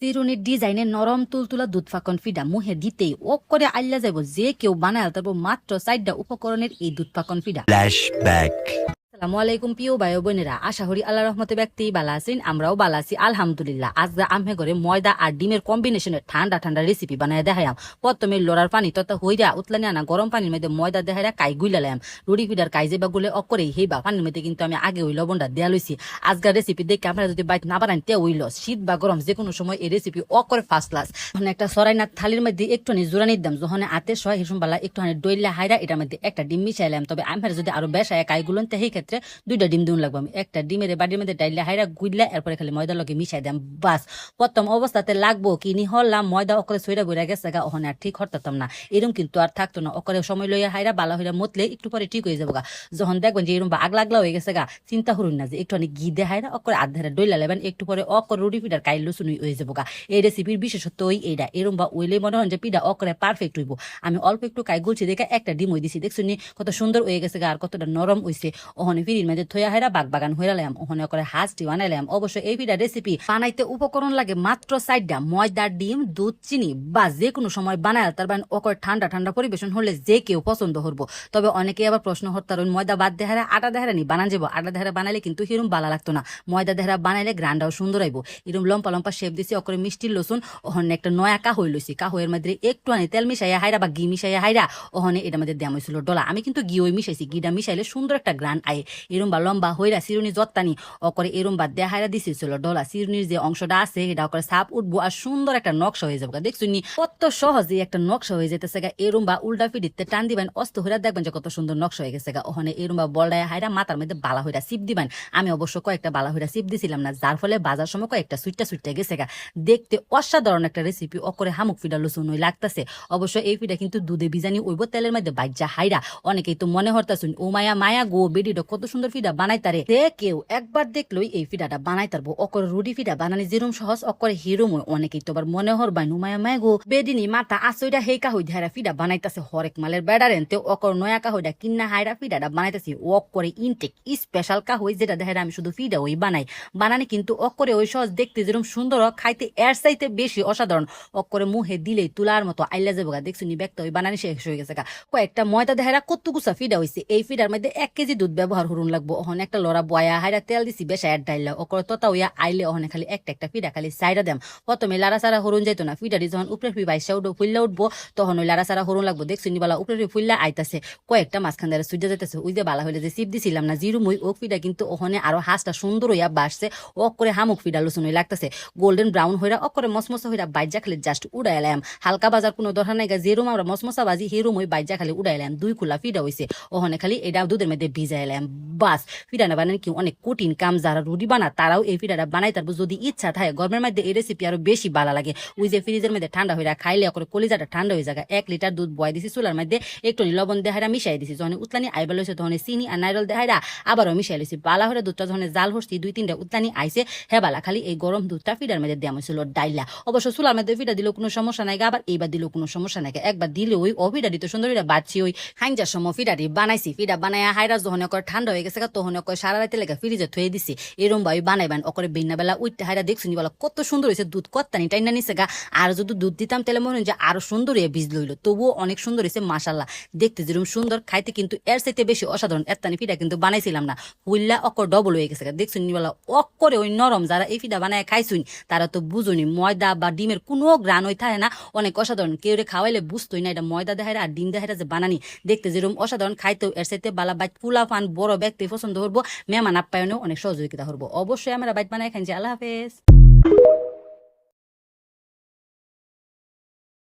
চিরুনির ডিজাইনে নরম তুলতুলা দুধ ফাকন ফিডা মুহে দিতেই ও করে আইলা যাইব যে কেউ বানায় তারপর মাত্র 4টা উপকরণের এই দুধ ফাকন ফিডা। Flashback. আসসালামু আলাইকুম প্রিয় ভাই ও বোনেরা, আশা করি আল্লাহ রহমতে ব্যক্তি বালা আছেন, আমরাও বালা আছি আলহামদুলিল্লাহ। আজ আমে ঘরে ময়দা আর ডিমের কম্বিনেশনের ঠান্ডা ঠান্ডা রেসিপি বানায় দেখাইম। প্রথমে লড়ার পানি তথা হইরা উতলানি আনা গরম পানির মধ্যে ময়দা দেখাইরা কাই গুইলালাম। রুটি ফিডার কাই যেবা গুলে অকরেই হেবা পানির মধ্যে কিন্তু আমি আগে ওই লবণটা দেয়া লইছি। আজকের রেসিপি দেখে আপনারা যদি বাইক না বানান তে ওইল শীত বা গরম যে কোনো সময় এই রেসিপি অকরে ফার্স্ট ক্লাস। মানে একটা সরাই না থালির মধ্যে একটুখানি জোরানি দাম যখন আতে সয় হিসুম বালা একটুখানি ডইলা হাইরা এটার মধ্যে একটা ডিম মিশাইলাম। তবে আমার যদি আরো বেশায় কাই গুলন তে সেই ক্ষেত্রে 2টা ডিম দিন লাগবে। আমি একটা ডিমের বাড়ির মধ্যে ডাইলা হাইরা গুইলা এরপরে খালি ময়দা লগে মিশাই দাম বাস। প্রথম অবস্থাতে লাগবো কিনি হলাম ময়দা অকরে সইরা বইরা গেছে গা, ওখানে আর ঠিক হরতাম না। এরকম কিন্তু আর থাকতো না, অকরে সময় লইয়া হাইরা বালা হইরা মতলে একটু পরে ঠিক হয়ে যাবো গা। যখন দেখবেন যে এরকম আগলা আগলা হয়ে গেছে গা, চিন্তা করুন না যে একটু অনেক ঘি দে হাইরা অকরে আধারে ডইলা লেবেন, একটু পরে অকর রুটি পিঠার কাইল লসুন হয়ে যাবো গা। এই রেসিপির বিশেষত্ব ওই এইটা, এরম বা ওইলে মনে হয় যে পিঠা অকরে পারফেক্ট হইব। আমি অল্প একটু কাই গুলছি দেখে একটা ডিম হয়ে দিছি, দেখছুনি কত সুন্দর হয়ে গেছে গা আর কতটা নরম হইছে। ওখানে ফিরির মধ্যে থইয়া হাইরা বাগান হইরালাম, ওখানে করে হাঁসটি বানাইলাম। অবশ্য এই পিঠা রেসিপি বানাইতে উপকরণ লাগে মাত্র 4টা, ময়দা ডিম দুধ চিনি বা যে কোনো সময় বানায় তার মানে অকর ঠান্ডা ঠান্ডা পরিবেশন হলে যে কেউ পছন্দ করবো। তবে অনেকে আবার প্রশ্ন হরতার ময়দা বাদ দেহারা আটা দেহারা নি বানান যাবো। আটা দেহারা বানাইলে কিন্তু হিরুম বালা লাগতো না, ময়দা দেহারা বানাইলে গ্রান্ডাও সুন্দর আইব। এরম লম্পা লম্পা শেপ দিছি অকরে মিষ্টি লসুন। ওখানে একটা নয়া কাহই লইছি, কাহইয়ের মধ্যে একটু আনি তেল মিশাইয়া হাইরা বা ঘি মিশাইয়া হাইরা ওখানে এটার মধ্যে দেওয়া হয়েছিল ডলা। আমি কিন্তু ঘিওই মিশাইছি, ঘিটা মিশাইলে সুন্দর একটা গ্রান্ড আয়। এরম বা লম্বা হইরা চিরুনি যত্তানি অকরে এরম বাদ দেয়া হাইরা দিছিল ডলা। চিরুনির যে অংশটা আছে এটা অকরে সাপ উঠবো আর সুন্দর একটা নকশা হয়ে যাবে। দেখছুনি কত সহজে একটা নকশা হয়ে যেতেছে গা। এরম বা উল্টা ফিডিতে টান দিবেন অস্ত হইরা দেখবেন যে কত সুন্দর নকশা হয়ে গেছে গা। ওখানে এরম বা বলডায় হাইরা মাথার মধ্যে বালা হইরা সিপ দিবেন। আমি অবশ্য কয়েকটা বালা হইরা সিপ দিছিলাম না, যার ফলে বাজার সময় কয়েকটা সুইটটা গেছে গা। দেখতে অসাধারণ একটা রেসিপি, অকরে হামুক ফিডা লসুন ওই লাগতেছে। অবশ্য এই ফিডা কিন্তু দুধে বিজানি ওইব তেলের মধ্যে বাইজা হাইরা। অনেকেই তো মনে হরতাছুন ও মায়া মায়া গো বেডিটা কত সুন্দর ফিডা বানাইতারে। কেউ একবার দেখলই এই ফিডাটা বানাই তারবো। অকর রুটি ফিডা বানানি যেরম সহজ অকরে হিরোম। অনেকেই তো আবার মনে হরবাই নুমায়া মায়া গো বেডিনি মাথা আসইটা হেই কাহই ধারা ফিডা বানাইতাছে হরেক মালের বেড়ারেন তে অকর নয়া কাহইটা কিন্না হাইরা ফিডাটা বানাইতাছি অকরে ইনটেক স্পেশাল কাহই যেটা দেখায় আমি শুধু ফিডা ওই বানাই। বানানি কিন্তু অকরে ওই সহজ, দেখতে যেরকম সুন্দর খাইতে এর চাইতে বেশি অসাধারণ। অকরে মুহে দিলেই তুলার মতো আইলা যাবো গা। দেখছুনি ব্যক্ত ওই বানানি শেষ হয়ে গেছে গা। কয়েকটা ময়দা দেখারা কতগুছা ফিডা হইছে। এই ফিডার মধ্যে 1 কেজি দুধ ব্যবহার করুন লাগবো। ওখানে একটা লড়া বয়া হাইরা তেল দিছি বেশা এর ডাইলা অকর ততা হইয়া আইলে ওখানে খালি একটা ফিডা খালি সাইডা দেম। প্রথমে লাড়া সারা হরুন যাইতো না, ফিডারি যখন উপরে বাইসা উঠবো ফুল্লা উঠবো তখন ওই লাড়া সারা হরুন লাগবো। দেখছুনি বালা উপরে ফুল্লা আইতাছে, কয়েকটা মাঝখান দ্বারা সুইজা যাইতেছে। ওই যে বালা হইলে যে সিপ দিছিলাম না জিরু মই ও ফিডা কিন্তু ওখানে আরো হাঁসটা সুন্দর হইয়া বাসছে। ওক করে হামুক ফিডা লসুন হই লাগতেছে গোল্ডেন ব্রাউন হইরা অকরে মসমসা হইরা বাইজা খালি জাস্ট উড়াইলাম। হালকা বাজার কোনো দরকার নাই গা, যেরুম আমরা মসমসা বাজি হেরুম ওই বাইজা খালি উড়াইলাম। 2 খোলা ফিডা হইছে, ওখানে খালি এটা দুধের মধ্যে ভিজাইলাম বাস। ফিডা না বানান কি অনেক কঠিন কাম, যারা রুটি বানা তারাও এই ফিডাটা বানাই তারপর যদি ইচ্ছা থাকে। গরমের মধ্যে এই রেসিপি আরো বেশি ভালো লাগে। ওই যে ফ্রিজের মধ্যে ঠান্ডা হইরা খাইলে অকরে কলিজাটা ঠান্ডা হয়ে যায়। 1 লিটার দুধ বয় দিছি চুলার মধ্যে, একটু লবণ দেহারা মিশাই দিছি। যখন উতলানি আইবা লইছে তখন চিনি আর নাইরল দেহারা আবারও মিশাই লইছি। বালা হইরা দুধটা যখন জাল হচ্ছি 2-3টা উতলানি আইছে হে বালা খালি এই গরম দুধটা ফিডার মধ্যে দেওয়া হয়েছিল ডাইলা। অবশ্য চুলার মধ্যে ফিডা দিলেও কোনো সমস্যা নাই, আবার এইবার দিলেও কোনো সমস্যা নাই। একবার দিলে ওই ফিডা দিতে সুন্দর হইরা বাচ্ছি ওই হাইঞ্জার সময় ফিডারি বানাইছি। ফিডা বানাইয়া হাইরা যখন অকর ঠান্ডা হয়ে গেছে তখন অকর সারা রাতে লেগে ফ্রিজে থয়ে দিছি। এরম ভাই বানাইবেন অকরে বিনা বেলা উঠতে হাইরা দেখছুনি বলা কত সুন্দর হয়েছে। দুধ কত্তানি টাইনা নিছে গা। আর যদি দুধ দিতাম তাহলে মনে হয় যে আরো সুন্দর হয়ে বীজ লইল। তবুও অনেক সুন্দর হয়েছে মাশাল্লাহ। দেখতে যেরকম সুন্দর খাইতে কিন্তু এর চাইতে বেশি অসাধারণ। এত্তানি ফিডা কিন্তু বানাইছিলাম না, হুইল্লা অকর ডবল হয়ে গেছে গা। দেখছুনি বলা অকরে ওই নরম যারা এই ফিডা বানায় খাইছুন তারা তো বুঝুনি ময়দা বা ডিমের কোনো গ্রান হই থাকে না, অনেক অসাধারণ। কেউ খাওয়াইলে বুঝতোই না এটা ময়দা দেখায় আর ডিম দেখায় যে বানানি। দেখতে যেরকম অসাধারণ খাইতেও এর সাথে বালা বাইট ফুলা ফান বড় ব্যক্তি পছন্দ করবো, মেহমান আপ্যায়নেও অনেক সহযোগিতা করবো। অবশ্যই আমরা বাইট বানাই খাইছি। আল্লাহ হাফেজ।